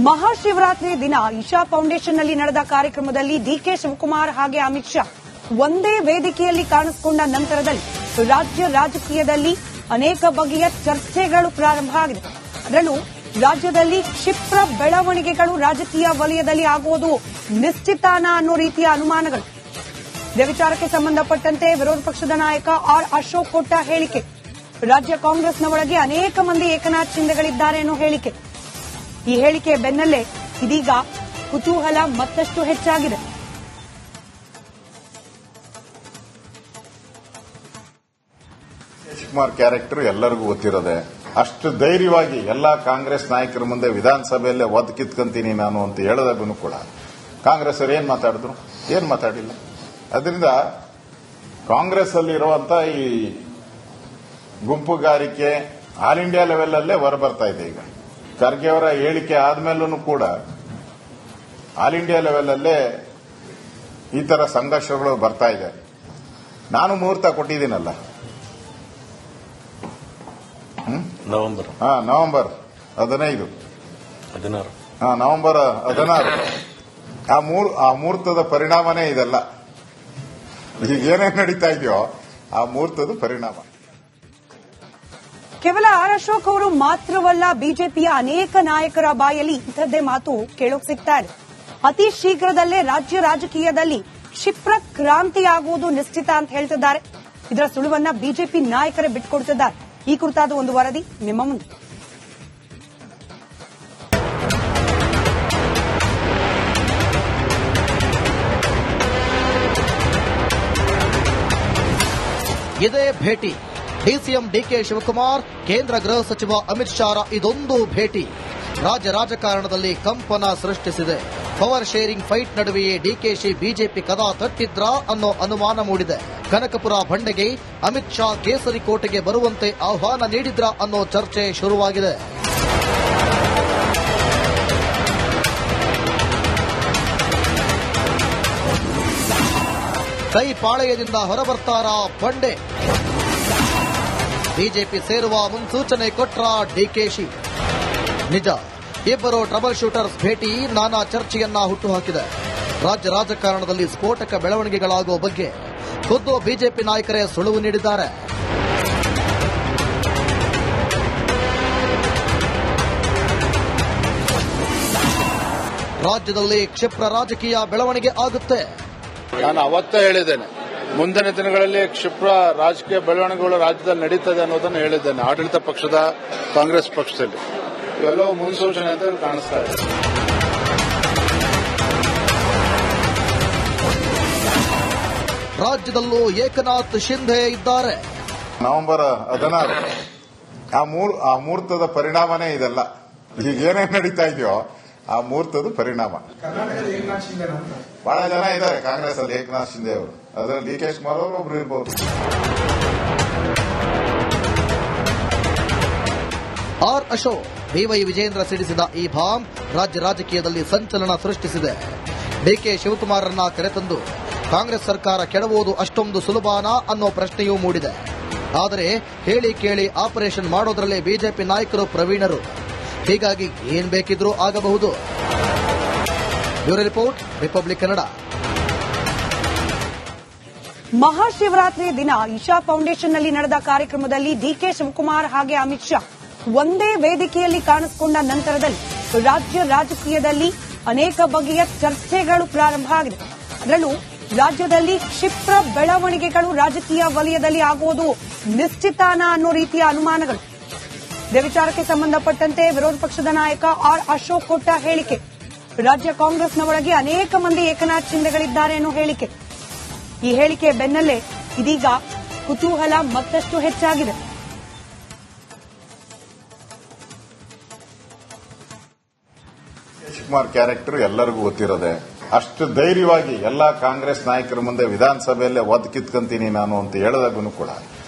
ಮಹಾಶಿವರಾತ್ರಿ ದಿನ ಇಶಾ ಫೌಂಡೇಶನ್ನಲ್ಲಿ ನಡೆದ ಕಾರ್ಯಕ್ರಮದಲ್ಲಿ ಡಿಕೆ ಶಿವಕುಮಾರ್ ಹಾಗೆ ಅಮಿತ್ ಶಾ ಒಂದೇ ವೇದಿಕೆಯಲ್ಲಿ ಕಾಣಿಸಿಕೊಂಡ ನಂತರದಲ್ಲಿ ರಾಜ್ಯ ರಾಜಕೀಯದಲ್ಲಿ ಅನೇಕ ಬಗೆಯ ಚರ್ಚೆಗಳು ಪ್ರಾರಂಭ ಆಗಿದೆ. ಅದರಲ್ಲೂ ರಾಜ್ಯದಲ್ಲಿ ಕ್ಷಿಪ್ರ ಬೆಳವಣಿಗೆಗಳು ರಾಜಕೀಯ ವಲಯದಲ್ಲಿ ಆಗುವುದು ನಿಶ್ಚಿತಾನ ಅನ್ನೋ ರೀತಿಯ ಅನುಮಾನಗಳು. ಇದೇ ವಿಚಾರಕ್ಕೆ ಸಂಬಂಧಪಟ್ಟಂತೆ ವಿರೋಧ ಪಕ್ಷದ ನಾಯಕ ಆರ್ ಅಶೋಕ್ ಕೊಟ್ಟ ಹೇಳಿಕೆ, ರಾಜ್ಯ ಕಾಂಗ್ರೆಸ್ನ ಒಳಗೆ ಅನೇಕ ಮಂದಿ ಏಕನಾಥ್ ಶಿಂದೆಗಳಿದ್ದಾರೆ ಅನ್ನೋ ಹೇಳಿಕೆ. ಈ ಹೇಳಿಕೆಯ ಬೆನ್ನಲ್ಲೇ ಇದೀಗ ಕುತೂಹಲ ಮತ್ತಷ್ಟು ಹೆಚ್ಚಾಗಿದೆ. ಶಿವಕುಮಾರ್ ಕ್ಯಾರೆಕ್ಟರ್ ಎಲ್ಲರಿಗೂ ಗೊತ್ತಿರೋದೆ. ಅಷ್ಟು ಧೈರ್ಯವಾಗಿ ಎಲ್ಲಾ ಕಾಂಗ್ರೆಸ್ ನಾಯಕರ ಮುಂದೆ ವಿಧಾನಸಭೆಯಲ್ಲೇ ಒದ್ದು ಕಿತ್ಕೊಂತೀನಿ ನಾನು ಅಂತ ಹೇಳದಾಗೂ ಕೂಡ ಕಾಂಗ್ರೆಸ್ ಅವರು ಏನ್ ಮಾತಾಡಿದ್ರು? ಏನ್ ಮಾತಾಡಿಲ್ಲ. ಅದರಿಂದ ಕಾಂಗ್ರೆಸ್ ಅಲ್ಲಿ ಇರುವಂತ ಈ ಗುಂಪುಗಾರಿಕೆ ಆಲ್ ಇಂಡಿಯಾ ಲೆವೆಲ್ ಅಲ್ಲೇ ಹೊರಬರ್ತಾ ಇದೆ. ಈಗ ಖರ್ಗೆ ಅವರ ಹೇಳಿಕೆ ಆದ್ಮೇಲೂ ಕೂಡ ಆಲ್ ಇಂಡಿಯಾ ಲೆವೆಲ್ ಅಲ್ಲೇ ಈ ತರ ಸಂಘರ್ಷಗಳು ಬರ್ತಾ ಇದೆ. ನಾನು ಮುಹೂರ್ತ ಕೊಟ್ಟಿದ್ದೀನಲ್ಲ, ನವೆಂಬರ್ 15 ನವೆಂಬರ್ 16 ಆ ಮುಹೂರ್ತದ ಪರಿಣಾಮನೇ ಇದೆಲ್ಲ. ಈಗ ಏನೇನು ನಡೀತಾ ಇದೆಯೋ ಆ ಮುಹೂರ್ತದ ಪರಿಣಾಮ. ಕೇವಲ ಆರ್ ಅಶೋಕ್ ಅವರು ಮಾತ್ರವಲ್ಲ, ಬಿಜೆಪಿಯ ಅನೇಕ ನಾಯಕರ ಬಾಯಲ್ಲಿ ಇಂಥದ್ದೇ ಮಾತು ಕೇಳೋಕ್ ಸಿಗ್ತಾ ಇದೆ. ಅತಿ ಶೀಘ್ರದಲ್ಲೇ ರಾಜ್ಯ ರಾಜಕೀಯದಲ್ಲಿ ಕ್ಷಿಪ್ರ ಕ್ರಾಂತಿ ಆಗುವುದು ನಿಶ್ಚಿತ ಅಂತ ಹೇಳ್ತಿದ್ದಾರೆ. ಇದರ ಸುಳುವನ್ನ ಬಿಜೆಪಿ ನಾಯಕರೇ ಬಿಟ್ಟುಕೊಡ್ತಿದ್ದಾರೆ. ಈ ಕುರಿತಾದ ಒಂದು ವರದಿ ನಿಮ್ಮ ಮುಂದೆ. ಇದೇ ಭೇಟಿ ಡಿಸಿಎಂ ಡಿಕೆ ಶಿವಕುಮಾರ್, ಕೇಂದ್ರ ಗೃಹ ಸಚಿವ ಅಮಿತ್ ಶಾ ಇದೊಂದು ಭೇಟಿ ರಾಜ್ಯ ರಾಜಕಾರಣದಲ್ಲಿ ಕಂಪನ ಸೃಷ್ಟಿಸಿದೆ. ಪವರ್ ಶೇರಿಂಗ್ ಫೈಟ್ ನಡುವೆಯೇ ಡಿಕೆಶಿ ಬಿಜೆಪಿ ಕದ ತಟ್ಟಿದ್ರಾ ಅನ್ನೋ ಅನುಮಾನ ಮೂಡಿದೆ. ಕನಕಪುರ ಬಂಡೆಗೆ ಅಮಿತ್ ಶಾ ಕೇಸರಿ ಕೋಟೆಗೆ ಬರುವಂತೆ ಆಹ್ವಾನ ನೀಡಿದ್ರಾ ಅನ್ನೋ ಚರ್ಚೆ ಶುರುವಾಗಿದೆ. ಕೈ ಪಾಳೆಯದಿಂದ ಹೊರಬರ್ತಾರಾ ಬಂಡೆ? ಬಿಜೆಪಿ ಸೇರುವ ಮುನ್ಸೂಚನೆ ಕೊಟ್ರ ಡಿಕೆಶಿ? ನಿಜ, ಇಬ್ಬರು ಟ್ರಬಲ್ ಶೂಟರ್ಸ್ ಭೇಟಿ ನಾನಾ ಚರ್ಚೆಯನ್ನ ಹುಟ್ಟುಹಾಕಿದೆ. ರಾಜ್ಯ ರಾಜಕಾರಣದಲ್ಲಿ ಸ್ಫೋಟಕ ಬೆಳವಣಿಗೆಗಳಾಗುವ ಬಗ್ಗೆ ಖುದ್ದು ಬಿಜೆಪಿ ನಾಯಕರೇ ಸುಳುವು ನೀಡಿದ್ದಾರೆ. ರಾಜ್ಯದಲ್ಲಿ ಕ್ಷಿಪ್ರ ರಾಜಕೀಯ ಬೆಳವಣಿಗೆ ಆಗುತ್ತೆ. ನಾನು ಅವತ್ತೇ ಹೇಳಿದ್ದೇನೆ, ಮುಂದಿನ ದಿನಗಳಲ್ಲಿ ಕ್ಷಿಪ್ರ ರಾಜಕೀಯ ಬೆಳವಣಿಗೆಗಳು ರಾಜ್ಯದಲ್ಲಿ ನಡೀತದೆ ಅನ್ನೋದನ್ನು ಹೇಳಿದ್ದೇನೆ. ಆಡಳಿತ ಪಕ್ಷದ ಕಾಂಗ್ರೆಸ್ ಪಕ್ಷದಲ್ಲಿ ಇವೆಲ್ಲವೂ ಮುನ್ಸೂಚನೆ ಅಂತ ಕಾಣಿಸ್ತಾ ಇದೆ. ರಾಜ್ಯದಲ್ಲೂ ಏಕನಾಥ್ ಶಿಂಧೆ ಇದ್ದಾರೆ. ನವೆಂಬರ್ 16 ಆ ಮುಹೂರ್ತದ ಪರಿಣಾಮನೇ ಇದೆಲ್ಲ. ಈಗ ಏನೇನು ನಡೀತಾ ಇದೆಯೋ ಆ ಮುಹೂರ್ತದ ಪರಿಣಾಮ. ಬಹಳ ಜನ ಇದ್ದಾರೆ ಕಾಂಗ್ರೆಸ್ ಅಲ್ಲಿ ಏಕನಾಥ್ ಶಿಂಧೆ ಅವರು. ಅದರಲ್ಲಿ ಡಿ ಕೆ ಶಿವಕುಮಾರ್ ಅವರು ಒಬ್ರು ಇರಬಹುದು. ಆರ್ ಅಶೋಕ್, ಬಿವೈ ವಿಜೇಂದ್ರ ಸಿಡಿಸಿದ ಈ ಬಾಂಬ್ ರಾಜ್ಯ ರಾಜಕೀಯದಲ್ಲಿ ಸಂಚಲನ ಸೃಷ್ಟಿಸಿದೆ. ಡಿಕೆ ಶಿವಕುಮಾರನ್ನ ಕರೆತಂದು ಕಾಂಗ್ರೆಸ್ ಸರ್ಕಾರ ಕೆಡವುವುದು ಅಷ್ಟೊಂದು ಸುಲಭನಾ ಅನ್ನೋ ಪ್ರಶ್ನೆಯೂ ಮೂಡಿದೆ. ಆದರೆ ಹೇಳಿ ಕೇಳಿ ಆಪರೇಷನ್ ಮಾಡೋದ್ರಲ್ಲೇ ಬಿಜೆಪಿ ನಾಯಕರು ಪ್ರವೀಣರು. ಹೀಗಾಗಿ ಏನ್ ಬೇಕಿದ್ರೂ ಆಗಬಹುದು. Bureau report, Republic Kannada. Mahashivratri ದಿನ ಇಶಾ ಫೌಂಡೇಶನ್ನಲ್ಲಿ ನಡೆದ ಕಾರ್ಯಕ್ರಮದಲ್ಲಿ ಡಿಕೆ ಶಿವಕುಮಾರ್ ಹಾಗೆ ಅಮಿತ್ ಶಾ ಒಂದೇ ವೇದಿಕೆಯಲ್ಲಿ ಕಾಣಿಸಿಕೊಂಡ ನಂತರದಲ್ಲಿ ರಾಜ್ಯ ರಾಜಕೀಯದಲ್ಲಿ ಅನೇಕ ಬಗೆಯ ಚರ್ಚೆಗಳು ಪ್ರಾರಂಭ ಆಗಿದೆ. ಅದರಲ್ಲೂ ರಾಜ್ಯದಲ್ಲಿ ಕ್ಷಿಪ್ರ ಬೆಳವಣಿಗೆಗಳು ರಾಜಕೀಯ ವಲಯದಲ್ಲಿ ಆಗುವುದು ನಿಶ್ಚಿತಾನ ಅನ್ನೋ ರೀತಿಯ ಅನುಮಾನಗಳು. ಇದೇ ವಿಚಾರಕ್ಕೆ ಸಂಬಂಧಪಟ್ಟಂತೆ ವಿರೋಧ ಪಕ್ಷದ ನಾಯಕ ಆರ್ ಅಶೋಕ್ ಕೊಟ್ಟ ಹೇಳಿಕೆ, ರಾಜ್ಯ ಕಾಂಗ್ರೆಸ್ನ ಒಳಗೆ ಅನೇಕ ಮಂದಿ ಏಕನಾಥ್ ಶಿಂದೆಗಳಿದ್ದಾರೆ ಅನ್ನೋ ಹೇಳಿಕೆ. ಈ ಹೇಳಿಕೆಯ ಬೆನ್ನಲ್ಲೇ ಇದೀಗ ಕುತೂಹಲ ಮತ್ತಷ್ಟು ಹೆಚ್ಚಾಗಿದೆ. ಶಿವಕುಮಾರ್ ಕ್ಯಾರೆಕ್ಟರ್ ಎಲ್ಲರಿಗೂ ಗೊತ್ತಿರೋದೆ. ಅಷ್ಟು ಧೈರ್ಯವಾಗಿ ಎಲ್ಲಾ ಕಾಂಗ್ರೆಸ್ ನಾಯಕರ ಮುಂದೆ ವಿಧಾನಸಭೆಯಲ್ಲೇ ಒದ್ದು ಕಿತ್ಕೊಂತೀನಿ ನಾನು ಅಂತ ಹೇಳದಾಗೂ ಕೂಡ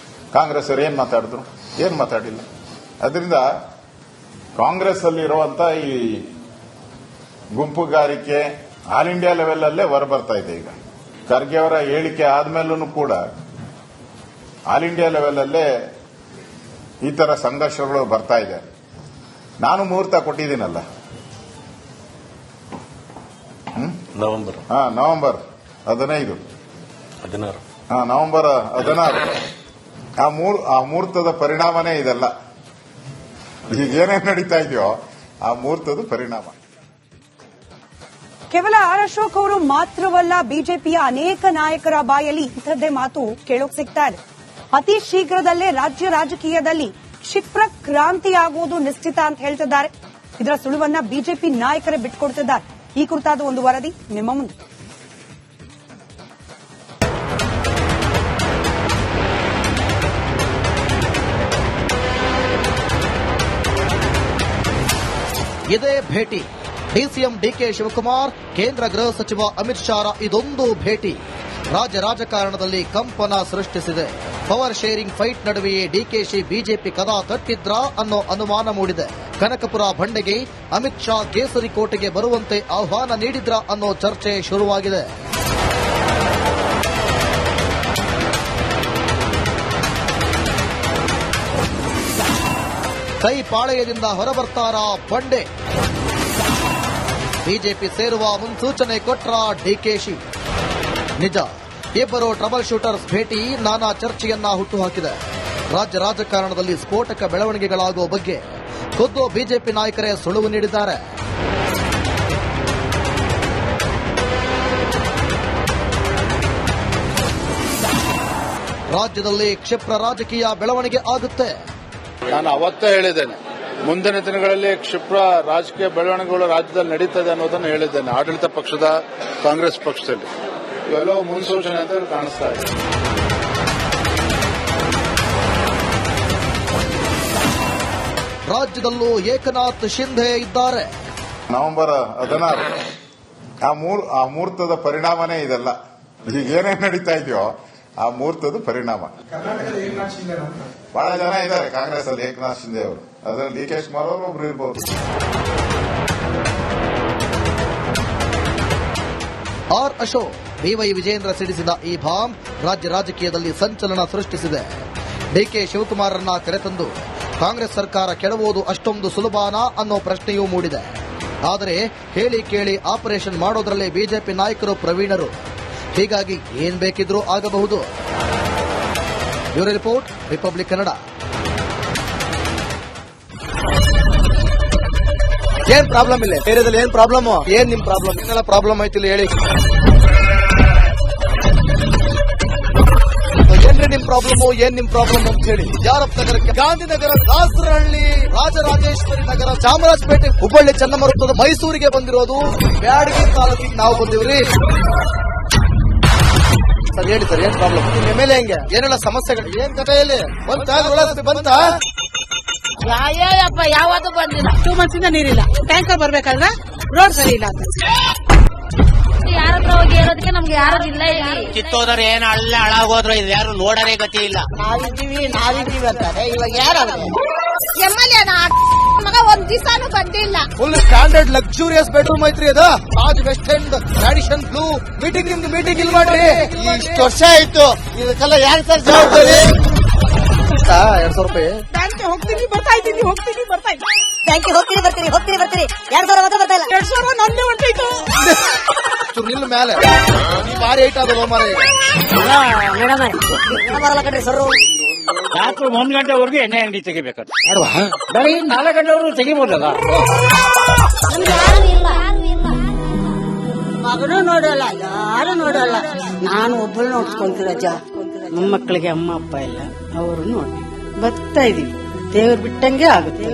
ಕಾಂಗ್ರೆಸ್ ಅವರು ಏನ್ ಮಾತಾಡಿದ್ರು? ಏನ್ ಮಾತಾಡಿಲ್ಲ. ಅದರಿಂದ ಕಾಂಗ್ರೆಸ್ ಅಲ್ಲಿ ಇರುವಂತ ಈ ಗುಂಪುಗಾರಿಕೆ ಆಲ್ ಇಂಡಿಯಾ ಲೆವೆಲ್ ಅಲ್ಲೇ ಹೊರಬರ್ತಾ ಇದೆ. ಈಗ ಖರ್ಗೆ ಅವರ ಹೇಳಿಕೆ ಆದ್ಮೇಲೂ ಕೂಡ ಆಲ್ ಇಂಡಿಯಾ ಲೆವೆಲ್ ಅಲ್ಲೇ ಈ ತರ ಸಂಘರ್ಷಗಳು ಬರ್ತಾ ಇದೆ. ನಾನು ಮುಹೂರ್ತ ಕೊಟ್ಟಿದ್ದೀನಲ್ಲ, ನವೆಂಬರ್ 15 16 ನವೆಂಬರ್ 16 ಆ ಮುಹೂರ್ತದ ಪರಿಣಾಮನೇ ಇದೆಲ್ಲ. ಈಗೇನೇನ್ ನಡೀತಾ ಇದೆಯೋ ಆ ಮುಹೂರ್ತದ ಪರಿಣಾಮ. ಕೇವಲ ಆರ್ ಅಶೋಕ್ ಅವರು ಮಾತ್ರವಲ್ಲ, ಬಿಜೆಪಿಯ ಅನೇಕ ನಾಯಕರ ಬಾಯಲ್ಲಿ ಇಂಥದ್ದೇ ಮಾತು ಕೇಳೋಕ್ ಸಿಗ್ತಾ ಇದೆ. ಅತಿ ಶೀಘ್ರದಲ್ಲೇ ರಾಜ್ಯ ರಾಜಕೀಯದಲ್ಲಿ ಕ್ಷಿಪ್ರ ಕ್ರಾಂತಿ ಆಗುವುದು ನಿಶ್ಚಿತ ಅಂತ ಹೇಳ್ತಿದ್ದಾರೆ. ಇದರ ಸುಳುವನ್ನ ಬಿಜೆಪಿ ನಾಯಕರೇ ಬಿಟ್ಕೊಡ್ತಿದ್ದಾರೆ. ಈ ಕುರಿತಾದ ಒಂದು ವರದಿ ನಿಮ್ಮ ಮುಂದೆ. ಇದೇ ಭೇಟಿ ಡಿಸಿಎಂ ಡಿಕೆ ಶಿವಕುಮಾರ್, ಕೇಂದ್ರ ಗೃಹ ಸಚಿವ ಅಮಿತ್ ಶಾ ಇದೊಂದು ಭೇಟಿ ರಾಜ್ಯ ರಾಜಕಾರಣದಲ್ಲಿ ಕಂಪನ ಸೃಷ್ಟಿಸಿದೆ. ಪವರ್ ಶೇರಿಂಗ್ ಫೈಟ್ ನಡುವೆಯೇ ಡಿಕೆಶಿ ಬಿಜೆಪಿ ಕದ ತಟ್ಟಿದ್ರಾ ಅನ್ನೋ ಅನುಮಾನ ಮೂಡಿದೆ. ಕನಕಪುರ ಬಂಡೆಗೆ ಅಮಿತ್ ಶಾ ಕೇಸರಿ ಕೋಟೆಗೆ ಬರುವಂತೆ ಆಹ್ವಾನ ನೀಡಿದ್ರಾ ಅನ್ನೋ ಚರ್ಚೆ ಶುರುವಾಗಿದೆ. ಕೈ ಪಾಳೆಯದಿಂದ ಹೊರಬರ್ತಾರಾ ಬಂಡೆ? ಬಿಜೆಪಿ ಸೇರುವ ಮುನ್ಸೂಚನೆ ಕೊಟ್ರ ಡಿಕೆಶಿ? ನಿಜ, ಇಬ್ಬರು ಟ್ರಬಲ್ ಶೂಟರ್ಸ್ ಭೇಟಿ ನಾನಾ ಚರ್ಚೆಯನ್ನ ಹುಟ್ಟುಹಾಕಿದೆ. ರಾಜ್ಯ ರಾಜಕಾರಣದಲ್ಲಿ ಸ್ಫೋಟಕ ಬೆಳವಣಿಗೆಗಳಾಗುವ ಬಗ್ಗೆ ಖುದ್ದು ಬಿಜೆಪಿ ನಾಯಕರೇ ಸುಳುವು ನೀಡಿದ್ದಾರೆ. ರಾಜ್ಯದಲ್ಲಿ ಕ್ಷಿಪ್ರ ರಾಜಕೀಯ ಬೆಳವಣಿಗೆ ಆಗುತ್ತೆ. ನಾನು ಅವತ್ತೇ ಹೇಳಿದ್ದೇನೆ, ಮುಂದಿನ ದಿನಗಳಲ್ಲಿ ಕ್ಷಿಪ್ರ ರಾಜಕೀಯ ಬೆಳವಣಿಗೆಗಳು ರಾಜ್ಯದಲ್ಲಿ ನಡೀತದೆ ಅನ್ನೋದನ್ನು ಹೇಳಿದ್ದೇನೆ. ಆಡಳಿತ ಪಕ್ಷದ ಕಾಂಗ್ರೆಸ್ ಪಕ್ಷದಲ್ಲಿ ಇವೆಲ್ಲವೂ ಮುನ್ಸೂಚನೆ ಅಂತ ಕಾಣಿಸ್ತಾ ಇದೆ. ರಾಜ್ಯದಲ್ಲೂ ಏಕನಾಥ್ ಶಿಂಧೆ ಇದ್ದಾರೆ. ನವೆಂಬರ್ 16 ಆ ಮುಹೂರ್ತದ ಪರಿಣಾಮನೇ ಇದೆಲ್ಲ. ಈಗೇನೇನ್ ನಡೀತಾ ಇದೆಯೋ ಆ ಮುಹೂರ್ತದ ಪರಿಣಾಮ. ಬಹಳ ಜನ ಇದ್ದಾರೆ ಕಾಂಗ್ರೆಸ್ ಅಲ್ಲಿ, ಏಕನಾಥ್ ಶಿಂಧೆ ಅವರು, ಅದರಲ್ಲಿ ಡಿ ಕೆ ಶಿವಕುಮಾರ್ ಅವರು ಒಬ್ರು ಇರ್ಬೋದು. ಆರ್ ಅಶೋಕ್, ಬಿವೈ ವಿಜೇಂದ್ರ ಸಿಡಿಸಿದ ಈ ಬಾಂಬ್ ರಾಜ್ಯ ರಾಜಕೀಯದಲ್ಲಿ ಸಂಚಲನ ಸೃಷ್ಟಿಸಿದೆ. ಡಿಕೆ ಶಿವಕುಮಾರನ್ನ ಕರೆತಂದು ಕಾಂಗ್ರೆಸ್ ಸರ್ಕಾರ ಕೆಡವುದು ಅಷ್ಟೊಂದು ಸುಲಭನಾ ಅನ್ನೋ ಪ್ರಶ್ನೆಯೂ ಮೂಡಿದೆ. ಆದರೆ ಹೇಳಿ ಕೇಳಿ ಆಪರೇಷನ್ ಮಾಡೋದ್ರಲ್ಲೇ ಬಿಜೆಪಿ ನಾಯಕರು ಪ್ರವೀಣರು. ಹೀಗಾಗಿ ಏನ್ ಬೇಕಿದ್ರೂ ಆಗಬಹುದು. Bureau report, Republic Kannada. ಏನ್ ಪ್ರಾಬ್ಲಮ್ ಇಲ್ಲ ಏರಿಯಾದಲ್ಲಿ? ಏನ್ ಪ್ರಾಬ್ಲಮ್? ಏನ್ ನಿಮ್ ಪ್ರಾಬ್ಲಮ್? ಏನೆಲ್ಲ ಪ್ರಾಬ್ಲಮ್ ಆಯ್ತಿಲ್ಲ ಹೇಳಿ. ಏನ್ರಿ ನಿಮ್ ಪ್ರಾಬ್ಲಮ್? ಏನ್ ನಿಮ್ ಪ್ರಾಬ್ಲಮ್ ಅಂತ ಹೇಳಿ. ಯಾರಪ್ಪ ನಗರಕ್ಕೆ, ಗಾಂಧಿನಗರ, ದಾಸರಹಳ್ಳಿ, ರಾಜರಾಜೇಶ್ವರಿ ನಗರ, ಚಾಮರಾಜಪೇಟೆ, ಹುಬ್ಬಳ್ಳಿ, ಚನ್ನಮರುತ್ತದ, ಮೈಸೂರಿಗೆ ಬಂದಿರೋದು ಬ್ಯಾಡಗಿ ತಾಲೂಕಿಗೆ ನಾವು ಬಂದಿವ್ರಿ. ಸರ್ ಹೇಳಿ ಸರ್, ಏನ್ ಪ್ರಾಬ್ಲಮ್? ನಿಮ್ ಎಮ್ಎಲ್ಎ ಹೆಂಗೆ? ಏನೆಲ್ಲ ಸಮಸ್ಯೆಗಳು? ಏನ್ ಕಥೆಯಲ್ಲಿ ಬಂತ? ಯಾಯಪ್ಪ ಯಾವತ್ತೂ ಬಂದಿಲ್ಲ. 2 months ಇಂದ ನೀರಿಲ್ಲ. ಟ್ಯಾಂಕರ್ ಬರ್ಬೇಕಾದ್ರೆ ರೋಡ್ ಸರಿ ಇಲ್ಲ ಅಂತ ಯಾರತ್ರ ಹೋಗಿ ಹೇಳೋದಕ್ಕೆ ನಮ್ಗೆ ಯಾರು ಇಲ್ಲ. ಕಿತ್ತೋದ್ರೆ ಏನ್ ಅಲ್ಲ ಹಾಳಾಗೋದ್ರೆ ಇದು ಯಾರು ನೋಡರೇ ಗತಿ ಇಲ್ಲ. ನಾವಿದ್ದೀವಿ ಅಂತಾರೆ. ಇವಾಗ ಯಾರು ಎಮ್ಎಲ್ಎ ಮಗ ಒಂದ್ ದಿವಸನೂ ಬಂದಿಲ್ಲ. ಫುಲ್ ಸ್ಟ್ಯಾಂಡರ್ಡ್ ಲಕ್ಸುರಿಯಸ್ ಬೆಡ್ರೂಮ್ ಐತ್ರಿ ಅದು. Taj West End tradition blue. Meeting ಇಲ್ಲಿ ಮಾಡ್ರಿ. ಇಷ್ಟು ವರ್ಷ ಆಯ್ತು, ಇದಕ್ಕೆಲ್ಲ ಯಾರು ಸರ್ ಜವಾಬ್ದಾರಿ? 2,000 ರೂಪಾಯಿ ಬ್ಯಾಂಕ್ಗೆ ಹೋಗ್ತೀನಿ ಬರ್ತಾ ಇದ್ದೀನಿ. ಬ್ಯಾಂಕಿಗೆ ಹೋಗ್ತೀನಿ ಬರ್ತೀನಿ 2,000 ಮಾತ್ರ ಬರ್ತಾ ಇಲ್ಲ. 2,000 ನಂದೇ ಹೊಂಟೈತು. ನಿಲ್ ಮೇಲೆ ಭಾರಿ ಐಟ್ ಅದು ಮಾರ. ಬರಲ್ಲ ಕಣ್ರಿ ಸರ್. ರಾತ್ರಿ 1 ಗಂಟೆವರೆಗೂ ಎಣ್ಣೆ ಅಂಗಡಿ ತೆಗಿಬೇಕಾದ್ರೆ ಬೆಳಗ್ಗೆ 4 ಗಂಟೆವರೆಗೂ ತೆಗಿಬೋದಲ್ಲ. ಮಗನೂ ನೋಡಲ್ಲ, ಯಾರು ನೋಡಲ್ಲ. ನಾನು ಒಬ್ಬಳು ನೋಡ್ಸ್ಕೊಂತೀರಜ್ಜ. ಮೊಮ್ಮಕ್ಕಳಿಗೆ ಅಮ್ಮ ಅಪ್ಪ ಇಲ್ಲ, ಅವರು ನೋಡಿ ಬರ್ತಾ ಇದೀವಿ. ದೇವ್ರು ಬಿಟ್ಟಂಗೆ ಆಗುತ್ತೆ.